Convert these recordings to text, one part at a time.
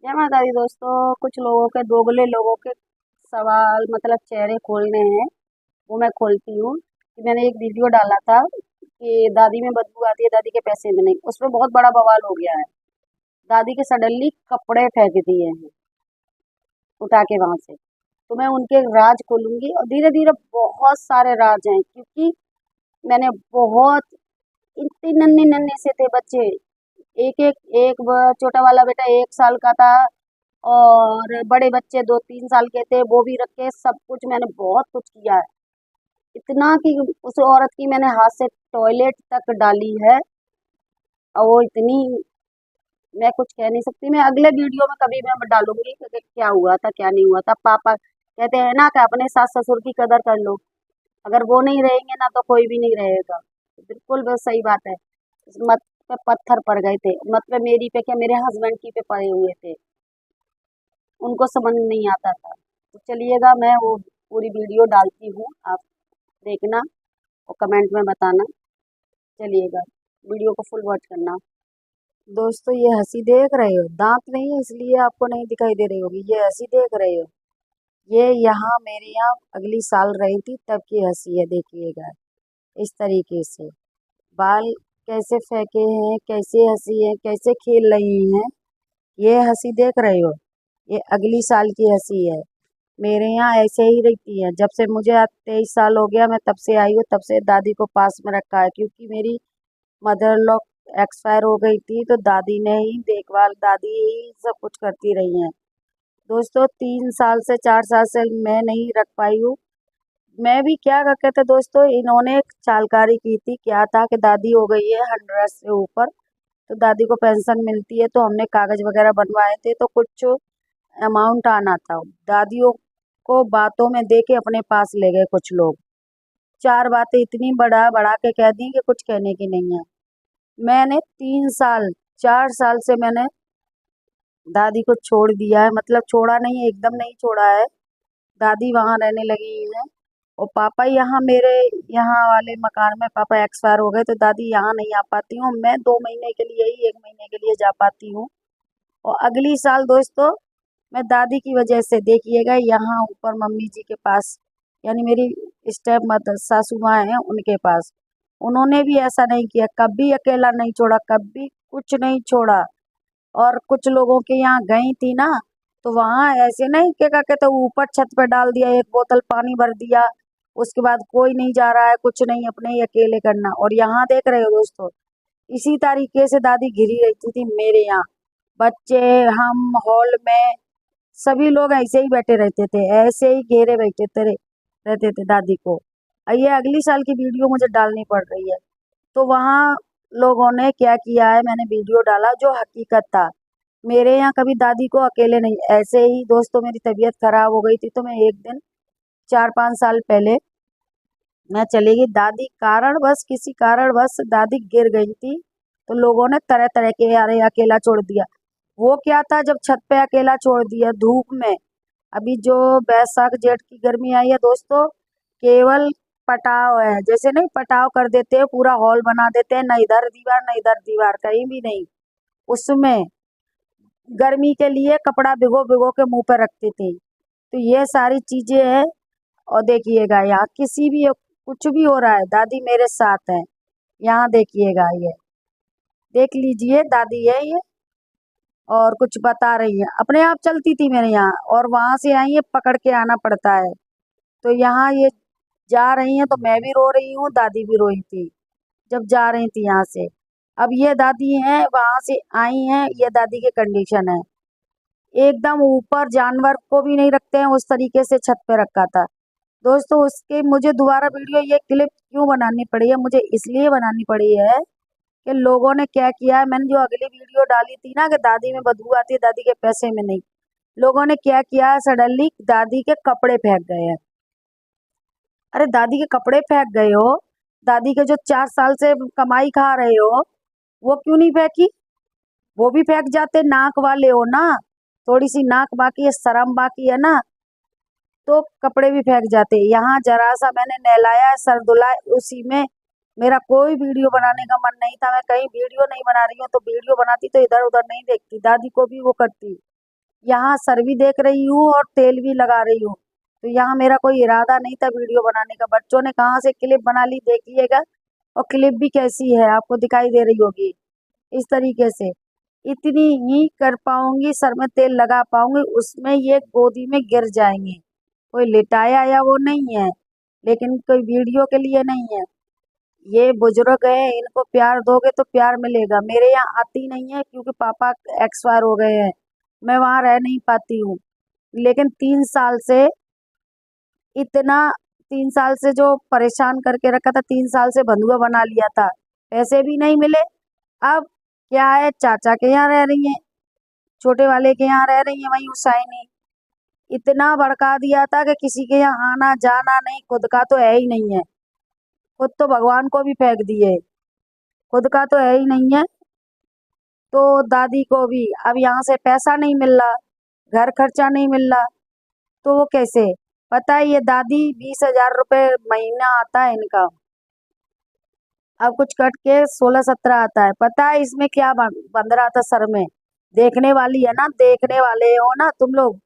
जय माता दी दोस्तों। कुछ लोगों के दोगले लोगों के सवाल मतलब चेहरे खोलने हैं, वो मैं खोलती हूँ कि मैंने एक वीडियो डाला था कि दादी में बदबू आती है, दादी के पैसे में नहीं। उसमें बहुत बड़ा बवाल हो गया है। दादी के सडनली कपड़े फेंक दिए हैं उठा के वहां से। तो मैं उनके राज खोलूंगी और धीरे धीरे बहुत सारे राज हैं, क्योंकि मैंने बहुत इतने नन्हे नन्हे से थे बच्चे। एक एक छोटा वाला बेटा 1 साल का था और बड़े बच्चे 2-3 साल के थे, वो भी रखे। सब कुछ मैंने बहुत कुछ किया है, इतना कि उस औरत की मैंने हाथ से टॉयलेट तक डाली है। और वो इतनी, मैं कुछ कह नहीं सकती। मैं अगले वीडियो में कभी मैं डालूंगी कि क्या हुआ था क्या नहीं हुआ था। पापा कहते हैं ना कि अपने सास ससुर की कदर कर लो, अगर वो नहीं रहेंगे ना तो कोई भी नहीं रहेगा। बिल्कुल बस सही बात है। इस मत पे पत्थर पड़ गए थे, मत पे मेरी पे क्या, मेरे हस्बैंड की पे पड़े हुए थे। उनको समझ नहीं आता था। तो चलिएगा, मैं वो पूरी वीडियो डालती हूँ, आप देखना और कमेंट में बताना। चलिएगा, वीडियो को फुल वॉच करना। दोस्तों, ये हंसी देख रहे हो, दांत नहीं है इसलिए आपको नहीं दिखाई दे रही होगी। ये हंसी देख रहे हो, ये यहाँ मेरे यहाँ अगली साल रही थी तब की हंसी है। देखिएगा इस तरीके से बाल कैसे फेंके हैं, कैसे हंसी है, कैसे खेल रही हैं। ये हंसी देख रहे हो, ये अगली साल की हंसी है। मेरे यहाँ ऐसे ही रहती है। जब से मुझे आज 23 साल हो गया, मैं तब से आई हूँ, तब से दादी को पास में रखा है, क्योंकि मेरी मदर लॉ एक्सपायर हो गई थी तो दादी ने ही देखभाल, दादी ही सब कुछ करती रही हैं। दोस्तों, 3 साल से 4 साल से मैं नहीं रख पाई हूँ। मैं भी क्या करते थे दोस्तों, इन्होंने एक चालकारी की थी। क्या था कि दादी हो गई है 100 से ऊपर, तो दादी को पेंशन मिलती है, तो हमने कागज वगैरह बनवाए थे, तो कुछ अमाउंट आना था। दादियों को बातों में दे के अपने पास ले गए कुछ लोग। 4 बातें इतनी बढ़ा बढ़ा के कह दी कि कुछ कहने की नहीं है। मैंने 3 साल 4 साल से मैंने दादी को छोड़ दिया है, मतलब छोड़ा नहीं है, एकदम नहीं छोड़ा है। दादी वहां रहने लगी है और पापा यहाँ मेरे यहाँ वाले मकान में पापा एक्सपायर हो गए, तो दादी यहाँ नहीं आ पाती हूँ। मैं 2 महीने के लिए ही, 1 महीने के लिए जा पाती हूँ। और अगली साल दोस्तों, मैं दादी की वजह से देखिएगा यहाँ ऊपर मम्मी जी के पास, यानी मेरी स्टेप मदर सासू माँ है उनके पास। उन्होंने भी ऐसा नहीं किया, कभी अकेला नहीं छोड़ा, कभी कुछ नहीं छोड़ा। और कुछ लोगों के यहाँ गई थी ना, तो वहां ऐसे नहीं क्या कहते, ऊपर छत पे डाल दिया, एक बोतल पानी भर दिया, उसके बाद कोई नहीं जा रहा है, कुछ नहीं, अपने ही अकेले करना। और यहाँ देख रहे हो दोस्तों, इसी तरीके से दादी घिरी रहती थी मेरे यहाँ। बच्चे, हम हॉल में सभी लोग ऐसे ही बैठे रहते थे, ऐसे ही घेरे बैठे थे रहते थे दादी को। ये अगली साल की वीडियो मुझे डालनी पड़ रही है। तो वहाँ लोगों ने क्या किया है, मैंने वीडियो डाला जो हकीकत था। मेरे यहाँ कभी दादी को अकेले नहीं, ऐसे ही दोस्तों मेरी तबीयत खराब हो गई थी, तो मैं एक दिन 4-5 साल पहले मैं चली गई। दादी कारणवश, किसी कारणवश दादी गिर गई थी, तो लोगों ने तरह तरह के, अरे अकेला छोड़ दिया। वो क्या था, जब छत पे अकेला छोड़ दिया धूप में। अभी जो बैसाख जेठ की गर्मी आई है दोस्तों, केवल पटाव है, जैसे नहीं पटाव कर देते हैं, पूरा हॉल बना देते हैं, न इधर दीवार न इधर दीवार, कहीं भी नहीं। उसमें गर्मी के लिए कपड़ा भिगो भिगो के मुंह पर रखती थी। तो ये सारी चीजें हैं। और देखिएगा यहाँ किसी भी कुछ भी हो रहा है, दादी मेरे साथ है। यहाँ देखिएगा, ये देख लीजिए, दादी है ये, और कुछ बता रही है। अपने आप चलती थी मेरे यहाँ, और वहां से आई है, पकड़ के आना पड़ता है। तो यहाँ ये जा रही हैं तो मैं भी रो रही हूँ, दादी भी रोई थी जब जा रही थी यहाँ से। अब ये दादी हैं, वहां से आई हैं, ये दादी की कंडीशन है। एकदम ऊपर जानवर को भी नहीं रखते हैं, उस तरीके से छत पे रखा था। दोस्तों, उसके मुझे दोबारा वीडियो, ये क्लिप क्यों बनानी पड़ी है, मुझे इसलिए बनानी पड़ी है कि लोगों ने क्या किया है। मैंने जो अगली वीडियो डाली थी ना कि दादी में बदबू आती है, दादी के पैसे में नहीं, लोगों ने क्या किया है, सडनली दादी के कपड़े फेंक गए हैं। अरे दादी के कपड़े फेंक गए हो, दादी के जो 4 साल से कमाई खा रहे हो, वो क्यों नहीं फेंकी? वो भी फेंक जाते, नाक वाले हो ना, थोड़ी सी नाक बाकी है, शर्म बाकी है ना, तो कपड़े भी फेंक जाते। यहाँ जरा सा मैंने नहलाया है, सर धुलाए, उसी में मेरा कोई वीडियो बनाने का मन नहीं था। मैं कहीं वीडियो नहीं बना रही हूँ, तो वीडियो बनाती तो इधर उधर नहीं देखती, दादी को भी वो करती। यहाँ सर भी देख रही हूँ और तेल भी लगा रही हूँ। तो यहाँ मेरा कोई इरादा नहीं था वीडियो बनाने का। बच्चों ने कहाँ से क्लिप बना ली देखिएगा। और क्लिप भी कैसी है आपको दिखाई दे रही होगी। इस तरीके से इतनी ही कर पाऊंगी, सर में तेल लगा पाऊंगी, उसमें ये गोदी में गिर जाएंगे। कोई लिटाया या वो नहीं है, लेकिन कोई वीडियो के लिए नहीं है। ये बुजुर्ग है, इनको प्यार दोगे तो प्यार मिलेगा। मेरे यहाँ आती नहीं है क्योंकि पापा एक्सपायर हो गए हैं, मैं वहाँ रह नहीं पाती हूँ। लेकिन 3 साल से इतना 3 साल से जो परेशान करके रखा था, 3 साल से बंधुआ बना लिया था, पैसे भी नहीं मिले। अब क्या है, चाचा के यहाँ रह रही है, छोटे वाले के यहाँ रह रही है, वही हुसैनी। इतना भड़का दिया था कि किसी के यहाँ आना जाना नहीं, खुद का तो है ही नहीं है। खुद तो भगवान को भी फेंक दिए, खुद का तो है ही नहीं है। तो दादी को भी अब यहाँ से पैसा नहीं मिल रहा, घर खर्चा नहीं मिल रहा, तो वो कैसे। पता है ये दादी 20,000 रुपये महीना आता है इनका, अब कुछ कट के 16-17 आता है। पता है इसमें क्या बंध रहा था सर में। देखने वाली है ना, देखने वाले हो ना तुम लोग।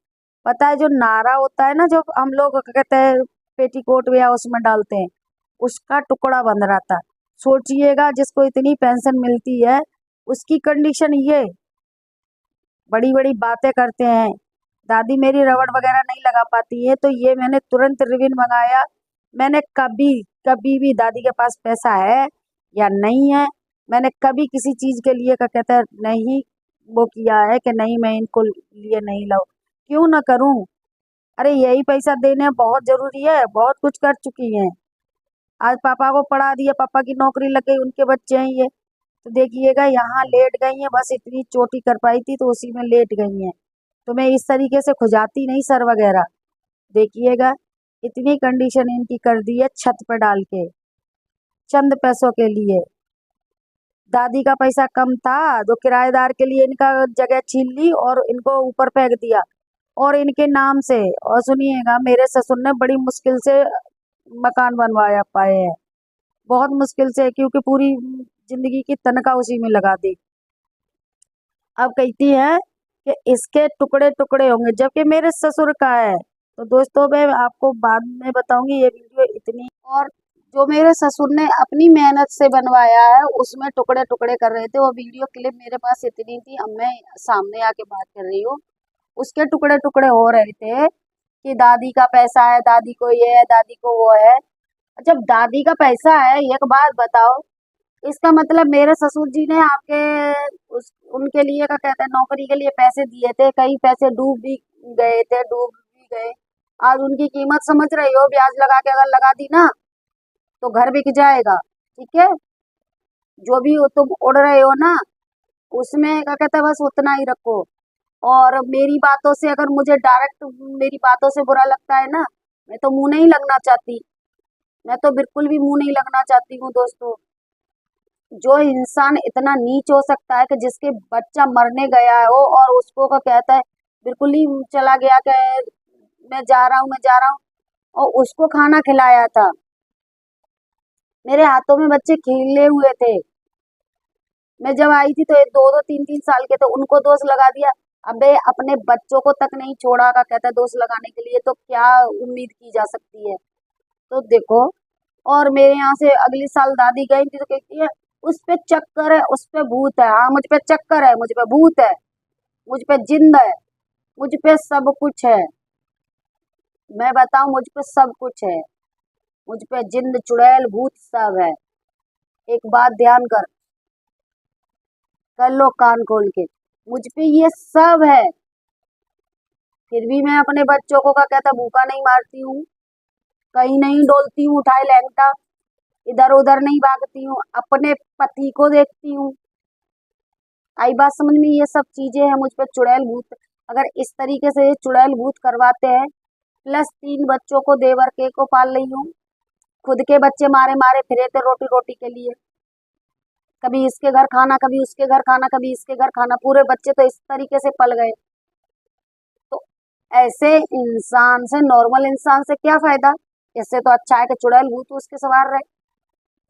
पता है जो नारा होता है ना, जो हम लोग कहते हैं पेटीकोट या उसमें डालते हैं, उसका टुकड़ा बंध रहा था। सोचिएगा जिसको इतनी पेंशन मिलती है उसकी कंडीशन ये। बड़ी बड़ी बातें करते हैं। दादी मेरी रबड़ वगैरह नहीं लगा पाती है, तो ये मैंने तुरंत रिबन मंगाया। मैंने कभी कभी भी दादी के पास पैसा है या नहीं है, मैंने कभी किसी चीज के लिए का कहता है नहीं वो किया है कि नहीं मैं इनको लिए नहीं लाऊं। क्यों ना करूं। अरे यही पैसा देने बहुत जरूरी है, बहुत कुछ कर चुकी हैं। आज पापा को पढ़ा दिया, पापा की नौकरी लग गई, उनके बच्चे हैं ये। तो देखिएगा यहाँ लेट गई हैं, बस इतनी चोटी कर पाई थी तो उसी में लेट गई हैं। तो मैं इस तरीके से खुजाती नहीं सर वगैरह। देखिएगा इतनी कंडीशन इनकी कर दी है छत पे डाल के, चंद पैसों के लिए। दादी का पैसा कम था तो किराएदार के लिए इनका जगह छीन ली और इनको ऊपर फेंक दिया, और इनके नाम से। और सुनिएगा मेरे ससुर ने बड़ी मुश्किल से मकान बनवाया पाए हैं, बहुत मुश्किल से, क्योंकि पूरी जिंदगी की तनख्वाह उसी में लगा दी। अब कहती है कि इसके टुकड़े टुकड़े होंगे, जबकि मेरे ससुर का है। तो दोस्तों मैं आपको बाद में बताऊंगी ये वीडियो इतनी। और जो मेरे ससुर ने अपनी मेहनत से बनवाया है उसमें टुकड़े टुकड़े कर रहे थे, वो वीडियो क्लिप मेरे पास इतनी थी, अब मैं सामने आके बात कर रही हूँ। उसके टुकड़े टुकड़े हो रहे थे कि दादी का पैसा है, दादी को ये है, दादी को वो है। जब दादी का पैसा है, एक बात बताओ, इसका मतलब मेरे ससुर जी ने आपके उनके लिए क्या कहते हैं नौकरी के लिए पैसे दिए थे, कई पैसे डूब भी गए थे, डूब भी गए। आज उनकी कीमत समझ रही हो, ब्याज लगा के अगर लगा दी ना तो घर बिक जाएगा। ठीक है, जो भी तुम उड़ रहे हो ना उसमें क्या कहते हैं बस उतना ही रखो। और मेरी बातों से अगर मुझे डायरेक्ट मेरी बातों से बुरा लगता है ना, मैं तो मुंह नहीं लगना चाहती, मैं तो बिल्कुल भी मुंह नहीं लगना चाहती हूँ दोस्तों। जो इंसान इतना नीच हो सकता है कि जिसके बच्चा मरने गया हो और उसको का कहता है बिल्कुल ही चला गया कि मैं जा रहा हूँ, मैं जा रहा हूँ, और उसको खाना खिलाया था। मेरे हाथों में बच्चे खेले हुए थे, मैं जब आई थी तो ये 2-2 3-3 साल के थे, उनको दोष लगा दिया। अबे अपने बच्चों को तक नहीं छोड़ा का कहता है दोष लगाने के लिए, तो क्या उम्मीद की जा सकती है। तो देखो, और मेरे यहाँ से अगली साल दादी गई थी तो कहती है उस पे चक्कर है, उस पे भूत है। हाँ मुझ पे चक्कर है, मुझ पे भूत है, मुझ पे जिंद है, मुझ पे सब कुछ है। मैं बताऊं मुझ पे सब कुछ है, मुझ पे जिंद चुड़ैल भूत सब है। एक बात ध्यान कर लो कान खोल के, मुझ पे ये सब है। फिर भी मैं अपने बच्चों को का कहता भूखा नहीं मारती हूँ, कहीं नहीं डोलती हूँ उठाए लैंगटा, इधर उधर नहीं भागती हूँ, अपने पति को देखती हूँ। आई बात समझ में, ये सब चीजें हैं मुझ पे चुड़ैल भूत। अगर इस तरीके से ये चुड़ैल भूत करवाते हैं, प्लस 3 बच्चों को देवर के को पाल रही हूँ, खुद के बच्चे मारे मारे फिरे थे रोटी रोटी के लिए, कभी इसके घर खाना, कभी उसके घर खाना, कभी इसके घर खाना, पूरे बच्चे तो इस तरीके से पल गए। तो ऐसे इंसान से, नॉर्मल इंसान से क्या फायदा। इससे तो अच्छा है कि चुड़ैल भूत उसके सवार रहे।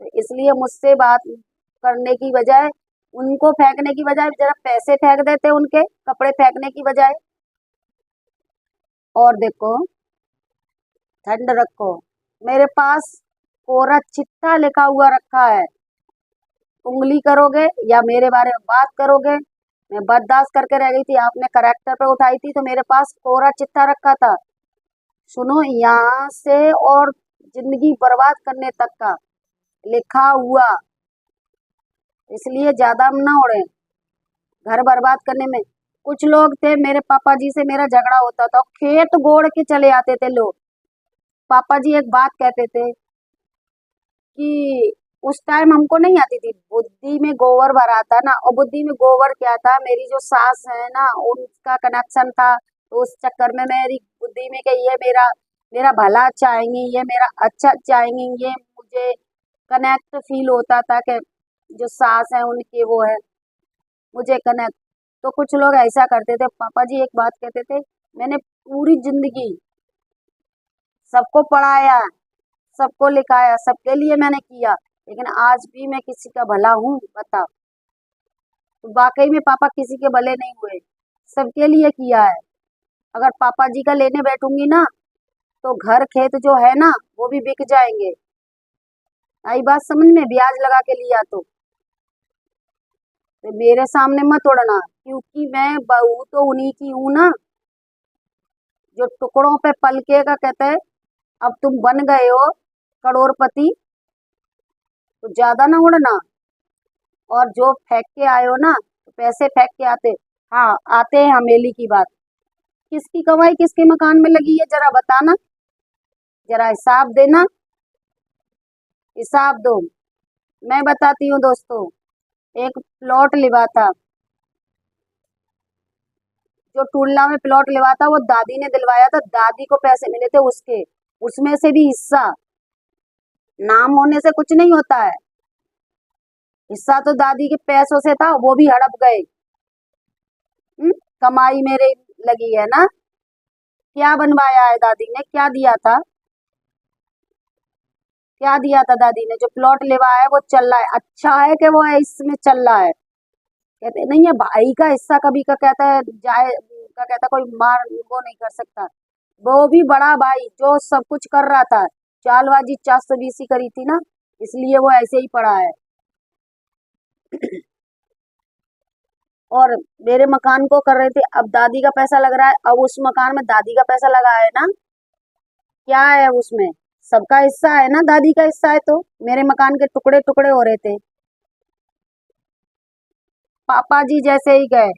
तो इसलिए मुझसे बात करने की बजाय, उनको फेंकने की बजाय जरा पैसे फेंक देते, उनके कपड़े फेंकने की बजाय और देखो, ठंड रखो। मेरे पास कोरा चिट्ठा लिखा हुआ रखा है। उंगली करोगे या मेरे बारे में बात करोगे। मैं बर्दाश्त करके रह गई थी, आपने करेक्टर पे उठाई थी, तो मेरे पास कोरा चिट्ठा रखा था। सुनो, यहाँ से और जिंदगी बर्बाद करने तक का लिखा हुआ। इसलिए ज्यादा ना उड़े घर बर्बाद करने में। कुछ लोग थे, मेरे पापा जी से मेरा झगड़ा होता था, खेत गोड़ के चले आते थे लोग। पापा जी एक बात कहते थे कि उस टाइम हमको नहीं आती थी, बुद्धि में गोबर भरा था ना। और बुद्धि में गोबर क्या था, मेरी जो सास है ना, उनका कनेक्शन था। तो उस चक्कर में मेरी बुद्धि में कि ये मेरा मेरा भला चाहेंगी, ये मेरा अच्छा चाहेंगी, ये मुझे कनेक्ट फील होता था कि जो सास है उनके वो है मुझे कनेक्ट। तो कुछ लोग ऐसा करते थे। पापा जी एक बात कहते थे, मैंने पूरी जिंदगी सबको पढ़ाया, सबको लिखाया, सबके लिए मैंने किया, लेकिन आज भी मैं किसी का भला हूँ, बता। तो वाकई में पापा किसी के भले नहीं हुए, सबके लिए किया है। अगर पापा जी का लेने बैठूंगी ना, तो घर खेत जो है ना वो भी बिक जाएंगे। आई बात समझ में, ब्याज लगा के लिया तो मेरे सामने मत उड़ना, क्योंकि मैं बहू तो उन्हीं की हूं ना, जो टुकड़ों पे पलके का कहते हैं। अब तुम बन गए हो करोड़पति, तो ज्यादा ना उड़ना। और जो फेंक के आए हो ना, तो पैसे फेंक के आते। हाँ, आते हैं हमेली की बात। किसकी कमाई किसके मकान में लगी है, जरा बताना, जरा हिसाब देना, हिसाब दो। मैं बताती हूँ दोस्तों, एक प्लॉट लिवा था, जो टूलना में प्लॉट लिवा था वो दादी ने दिलवाया था, दादी को पैसे मिले थे उसके, उसमें से भी हिस्सा। नाम होने से कुछ नहीं होता है, हिस्सा तो दादी के पैसों से था, वो भी हड़प गए। कमाई मेरे लगी है ना। क्या बनवाया है दादी ने, क्या दिया था, क्या दिया था दादी ने। जो प्लॉट लेवाया है वो चल रहा है, अच्छा है कि वो है इसमें चल रहा है। कहते नहीं है भाई का हिस्सा कभी का कहता है जाए का, कहता कोई मार वो नहीं कर सकता। वो भी बड़ा भाई जो सब कुछ कर रहा था, चालबाजी 420 करी थी ना, इसलिए वो ऐसे ही पड़ा है। और मेरे मकान को कर रहे थे, अब दादी का पैसा लग रहा है, अब उस मकान में दादी का पैसा लगा है ना, क्या है उसमें, सबका हिस्सा है ना, दादी का हिस्सा है, तो मेरे मकान के टुकड़े टुकड़े हो रहे थे। पापा जी जैसे ही गए,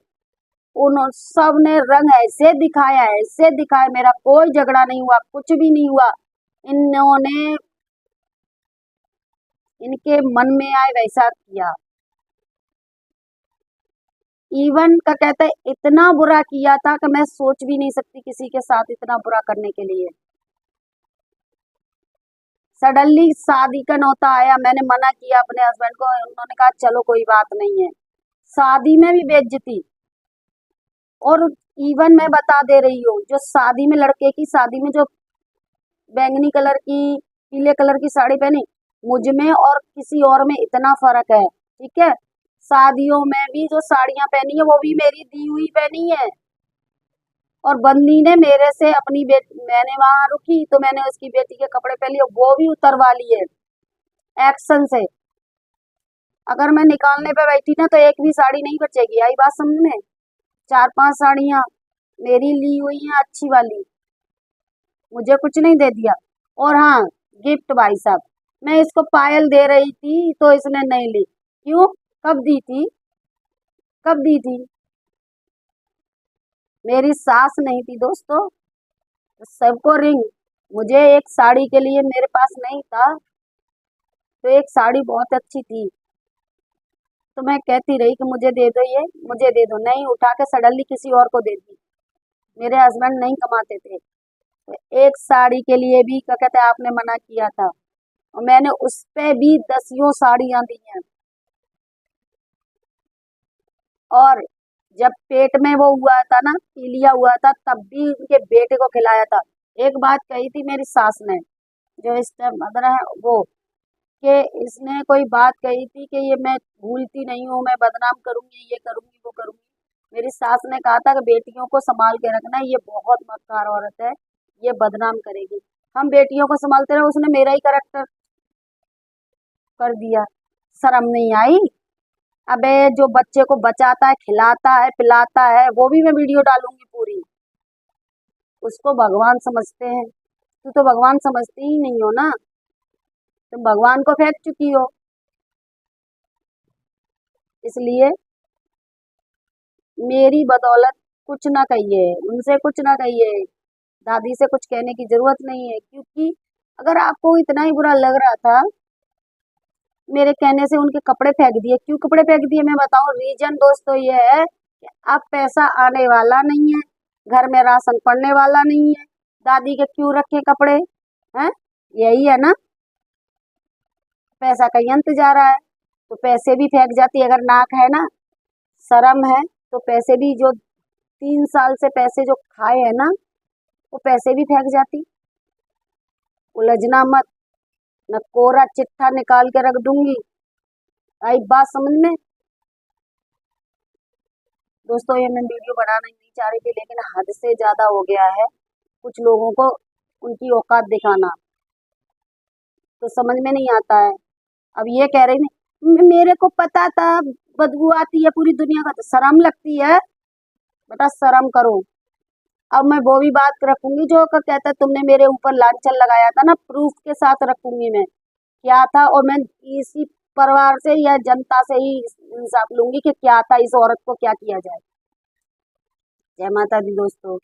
उन सब ने रंग ऐसे दिखाया, ऐसे दिखाया, मेरा कोई झगड़ा नहीं हुआ, कुछ भी नहीं हुआ। इन्होंने इनके मन में आए वैसा किया। इवन का कहता है इतना बुरा किया था कि मैं सोच भी नहीं सकती किसी के साथ इतना बुरा करने के लिए। सडनली शादी का न्योता आया, मैंने मना किया अपने हस्बैंड को, उन्होंने कहा चलो कोई बात नहीं है। शादी में भी बेइज्जती। और इवन मैं बता दे रही हूँ, जो शादी में लड़के की शादी में जो बैंगनी कलर की पीले कलर की साड़ी पहनी, मुझ में और किसी और में इतना फर्क है, ठीक है। शादियों में भी जो साड़ियां पहनी है वो भी मेरी दी हुई पहनी है। और बंदी ने मेरे से अपनी बेटी, मैंने वहां रुकी तो मैंने उसकी बेटी के कपड़े पहन लिए, वो भी उतरवा लिए एक्शन से। अगर मैं निकालने पे बैठी ना, तो एक भी साड़ी नहीं बचेगी। आई बात समझ में, 4-5 साड़ियां मेरी ली हुई हैं अच्छी वाली, मुझे कुछ नहीं दे दिया। और हाँ, गिफ्ट भाई साहब, मैं इसको पायल दे रही थी तो इसने नहीं ली, क्यों, कब दी थी, कब दी थी, मेरी सास नहीं थी दोस्तों, सबको रिंग। मुझे एक साड़ी के लिए मेरे पास नहीं था, तो एक साड़ी बहुत अच्छी थी, तो मैं कहती रही कि मुझे दे दो, ये मुझे दे दो, नहीं, उठा के सडनली किसी और को दे दी। मेरे हस्बैंड नहीं कमाते थे, तो एक साड़ी के लिए भी क्या कहते हैं आपने मना किया था, और मैंने उस पे भी दसियों साड़ियां दी हैं। और जब पेट में वो हुआ था ना, पीलिया हुआ था, तब भी उनके बेटे को खिलाया था। एक बात कही थी मेरी सास ने, जो इस टाइम मदर है वो, कि इसने कोई बात कही थी कि ये मैं भूलती नहीं हूँ, मैं बदनाम करूंगी, ये करूंगी, वो करूंगी। मेरी सास ने कहा था कि बेटियों को संभाल के रखना, ये बहुत मक्कार औरत है, ये बदनाम करेगी। हम बेटियों को संभालते रहे, उसने मेरा ही करेक्टर कर दिया। शर्म नहीं आई? अबे जो बच्चे को बचाता है, खिलाता है, पिलाता है, वो भी मैं वीडियो डालूंगी पूरी। उसको भगवान समझते हैं, तू तो भगवान समझती ही नहीं हो ना, तुम भगवान को फेंक चुकी हो। इसलिए मेरी बदौलत कुछ ना कहिए, उनसे कुछ ना कहिए, दादी से कुछ कहने की जरूरत नहीं है, क्योंकि अगर आपको इतना ही बुरा लग रहा था मेरे कहने से उनके कपड़े फेंक दिए, क्यों कपड़े फेंक दिए मैं बताऊं? रीजन दोस्तों ये है कि अब पैसा आने वाला नहीं है, घर में राशन पड़ने वाला नहीं है, दादी के क्यों रखे कपड़े हैं? यही है ना, पैसा कहीं अंत जा रहा है, तो पैसे भी फेंक जाती। अगर नाक है ना, शर्म है, तो पैसे भी जो 3 साल से पैसे जो खाए है ना, वो पैसे भी फेंक जाती। उलझना मत, न कोरा चिट्ठा निकाल के रख दूंगी। आई बात समझ में? दोस्तों ये मैं वीडियो बनाना नहीं चाह रही थी, लेकिन हद से ज्यादा हो गया है कुछ लोगों को उनकी औकात दिखाना, तो समझ में नहीं आता है। अब ये कह रही नहीं, मेरे को पता था बदबू आती है पूरी दुनिया का, तो शर्म लगती है? बेटा शर्म करो। अब मैं वो भी बात रखूंगी जो कहता है तुमने मेरे ऊपर लांछन लगाया था ना, प्रूफ के साथ रखूंगी मैं क्या था, और मैं इसी परिवार से या जनता से ही इंसाफ लूंगी कि क्या था, इस औरत को क्या किया जाए। जय माता दी दोस्तों।